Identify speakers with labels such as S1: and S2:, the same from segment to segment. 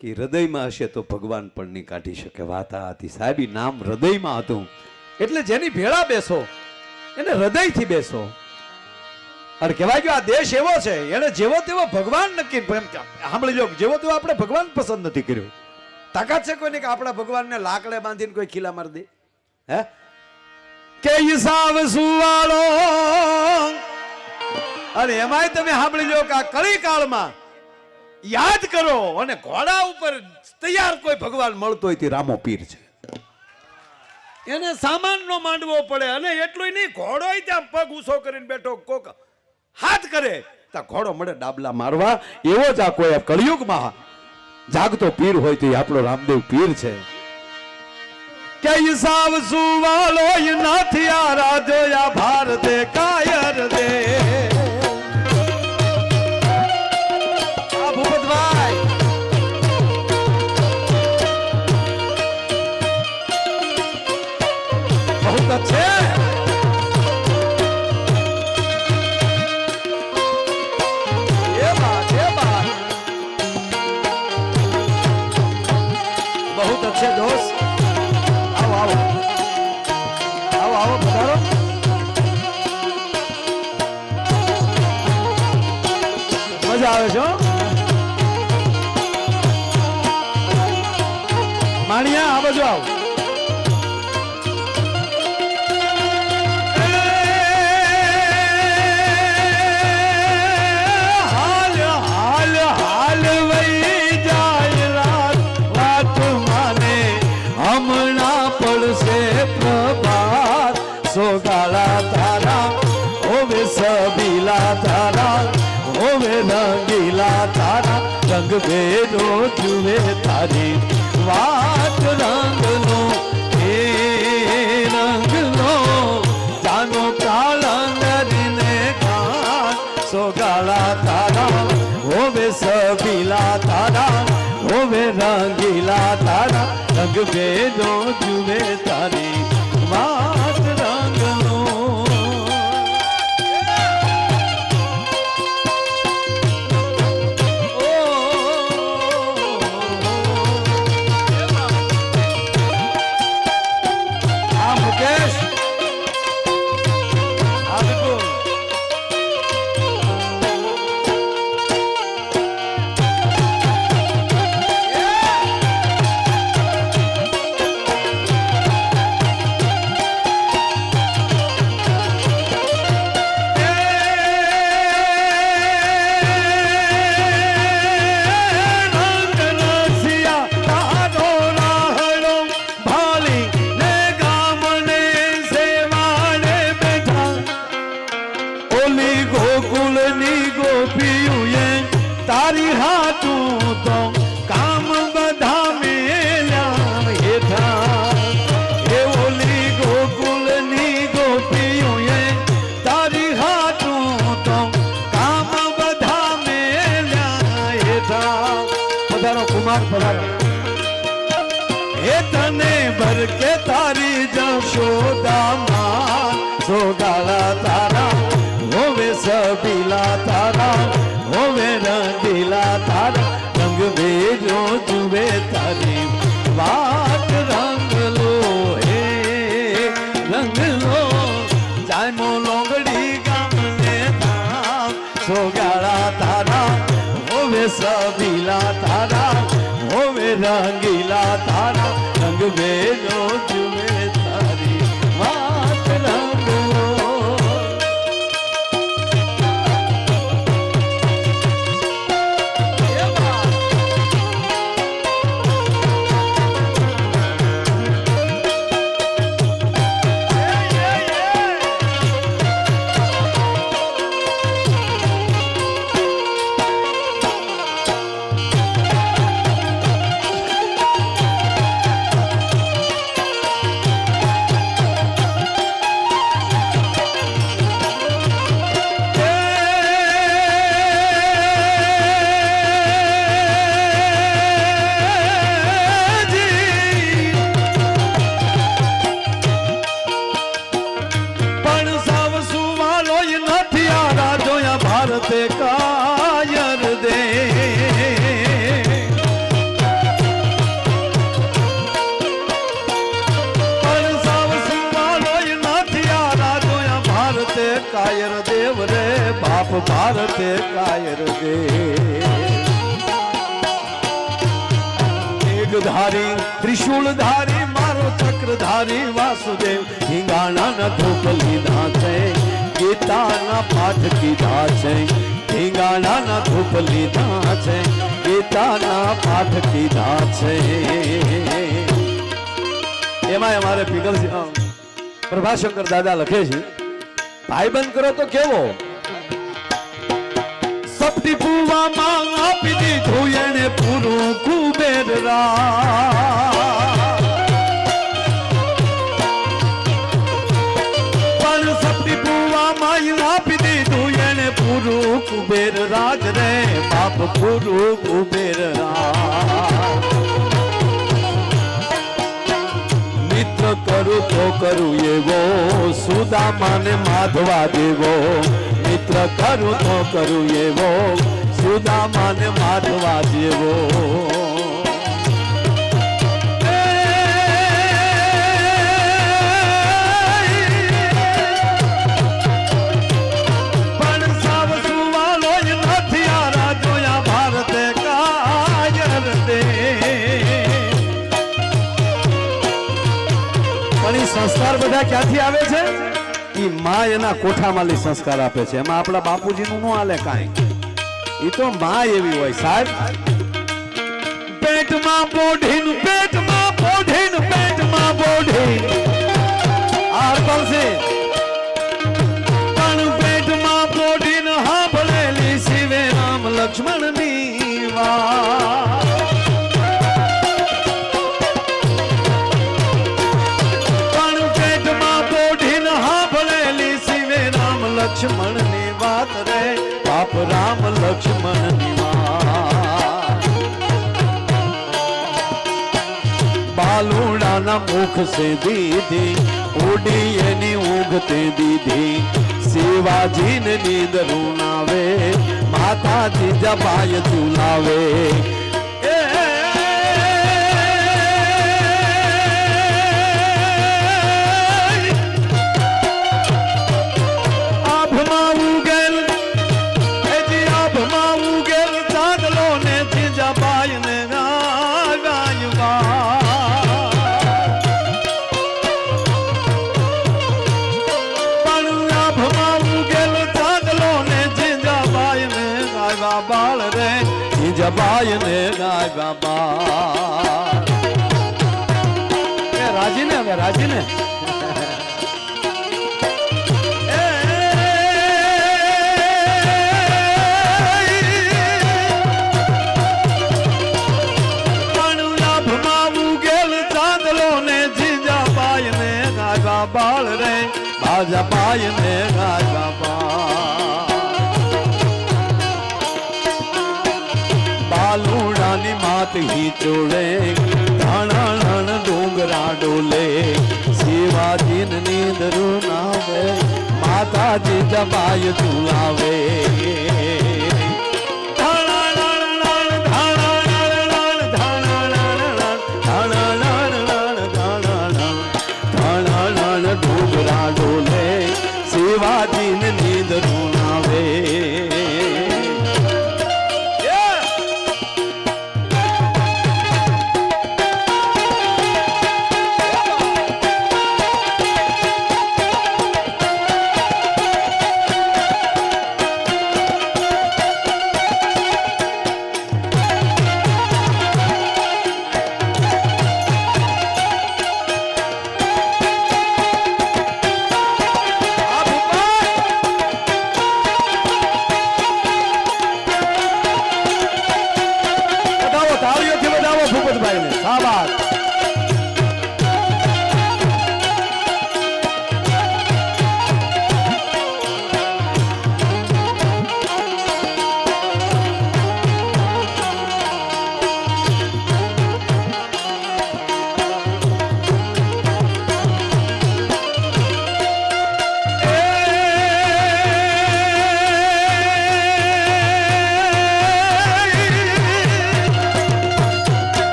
S1: કે હૃદયમાં હશે તો ભગવાન પણ નહીં કાઢી શકે. વાત આ હતી સાહેબ, ઈ નામ હૃદયમાં હતું. એટલે જેની ભેળા બેસો એને હૃદયથી બેસો. અને કહેવાય કે આ દેશ એવો છે, એને જેવો તેવો ભગવાન નક્કી સાંભળી લો, જેવો તેવો આપણે ભગવાન પસંદ નથી કર્યો. તાકાત છે કોઈને કે આપણા ભગવાનને લાકડે બાંધીને કોઈ ખીલા મારી દે? હે કે હિસાબ સુવાળો. અને એમાંય તમે સાંભળી લો કે આ કળી કાળમાં યાદ કરો, અને ઘોડા ઉપર તૈયાર કોઈ ભગવાન મળતો હોય તે રામો પીર છે. એને સામાન નો માંડવો પડે. અને એટલું નહીં, ઘોડો ત્યાં પગ ઊંચો કરીને બેઠો, કોક હાથ કરે તો ઘોડો મળે ડાબલા મારવા. એવો જ આ કોઈ કળિયુગમાં જાગતો પીર હોય તો એ આપણો રામદેવ પીર છે. કે હિસાબ સુવાલો નથી આ રાધોયા ભારતે કાયર દે. આ ભૂપતભાઈ બહુ છે. बहुत अच्छे दोस्त, आओ आओ आओ आओ पधारो. मजा આવે છે. માણિયા આ બાજુ આવો. સોગાળા તારા હોવે સબીલા તારા હોવે રંગીલા તારા રંગ ભેદો જુએ તારી વાત રંગનો એ રંગનો જાનો કાળંગરીને કાન. સોગાળા તારા હોવે સબીલા તારા હોવે રંગીલા તારા રંગ ભેદો જુએ તારી વાત રંગનો. આ મુકેશ આ બિલકુલ તારી હાથું તો કામ બધા મેલ્યા હેઠા. એ ઓલી ગોકુલની ગોપીઓએ તારી હાથું તો કામ બધા મેલ્યા હેઠા. પધારો કુમાર પધારો. હે તને ભર કે તારી જશોદામાં સોગાળા તારા હોવે સબીલા તારા હોવે રંગીલા તારા રંગ ભેજો જુએ તારી વાત રંગલો. હે રંગલો જાયમો લોંગડી ગામને ધામ. સોગાળા તારા હોવે સબીલા તારા હોવે રંગીલા તારા રંગ ભેજો જુએ તારી વાત રંગલો. ભારતે કાયર દે મેઘધારી ત્રિશુળધારી મારો ચક્રધારી વાસુદેવ ઢીંગાણા ના ધૂપ લીધા છે ગીતાના પાઠ કીધા છે ઢીંગાણા ના ધૂપ લીધા છે ગીતાના પાઠ કીધા છે એમાં અમારે પીગલ પ્રભાશંકર દાદા લખે છે ભાઈબંધ કરો તો કેવો સપટી પુવામાં આપી દીધું એને પૂરું કુબેર પણ સપટી પુવામાં આપી દીધું એને પૂરું કુબેર રાજ રે બાપ પૂરું કુબેર રાજ મિત્ર કરું તો કરું એવો સુદામાને માધવા દેવો મિત્ર કરું તો કરું એવો સુદામાને માધવા દેવો પણ સાવ સુવાલો જ નથી આ રાજોયા ભારતે કાયર દે પણ એ સંસ્કાર બધા ક્યાંથી આવે છે ઈ માં એના કોઠામાં સંસ્કાર આપે છે એમાં આપણા બાપુજીનું નો હાલે કાંઈ ઈ તો માં એવી હોય સાહેબ પેટમાં બોઢીન પેટમાં બોઢીન પેટમાં બોઢીન આરપલ છે પણ પેટમાં બોઢીન સાંભળેલી શિવે રામ લક્ષ્મણની વાત લક્ષ્મણ ની વાત રે બાપ રામ લક્ષ્મણ ની વાત બાલુડાના મુખ સે દીધી ઉડી એની ઊંઘતે દીધી શિવાજી ને નીંદ રૂનાવે માતાજી જબાય ઝુલાવે બાળ રે જબાય ને ગાય બાબા રાજી ને હવે રાજી ને બાળ રે બાજા પાય ને ગાય બાબા બાલુડાની માત હી ચોળે ધાણા ડુંગરા ડોલે શિવાજી નીંદ રૂનાવે માતાજી જબાય ઝુલાવે ડુંગરા ડોલે શિવાજી નીંદ રૂનાવે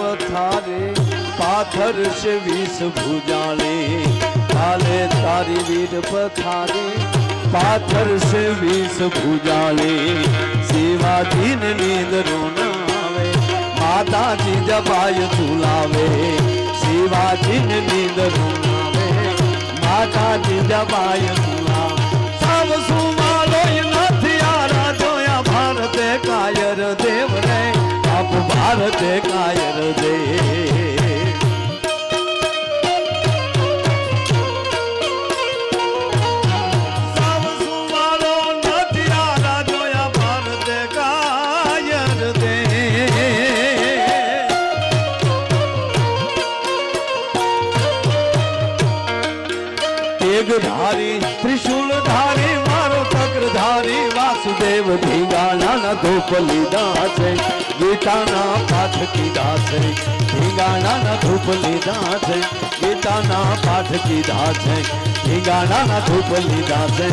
S1: પથારે પાથર છે 20 ભુજાલે કાલે તારી વીર પથારે પાથર છે 20 ભુજાલે સેવાથી નીંદરો ના આવે માતાજી જબાય ઝુલાવે સેવાથી નીંદરો ના આવે માતાજી જબાય ઝુલાવે સાવ સુમાલો નથી આરા જોયા ભારતે કાયર દેવ રે આપ ભારતે કાયર દેવ સાવ સુમાલો નથી આરા જોયા ભારતે કાયર દેવ તેગધારી ત્રિશુલધારી મારો ચક્રધારી વાસુદેવ ધીંગાણા ધૂપ લીધા છે ગીતાના પાઠ કીધા છે ધીંગાણા ધૂપ લીધા છે ગીતાના પાઠ કીધા છે ધીંગાણા ધૂપ લીધા છે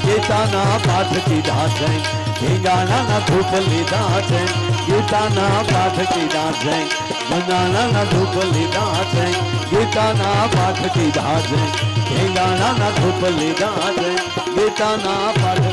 S1: ગીતાના પાઠ કીધા છે ધીંગાણા ધૂપ લીધા છે ગીતાના પાઠ કીધા છે ગંગાના ધૂપ લીધા છે ગીતાના પાઠ કીધા છે ધીંગાણા ધૂપ લીધા છે ગીતાના પાઠ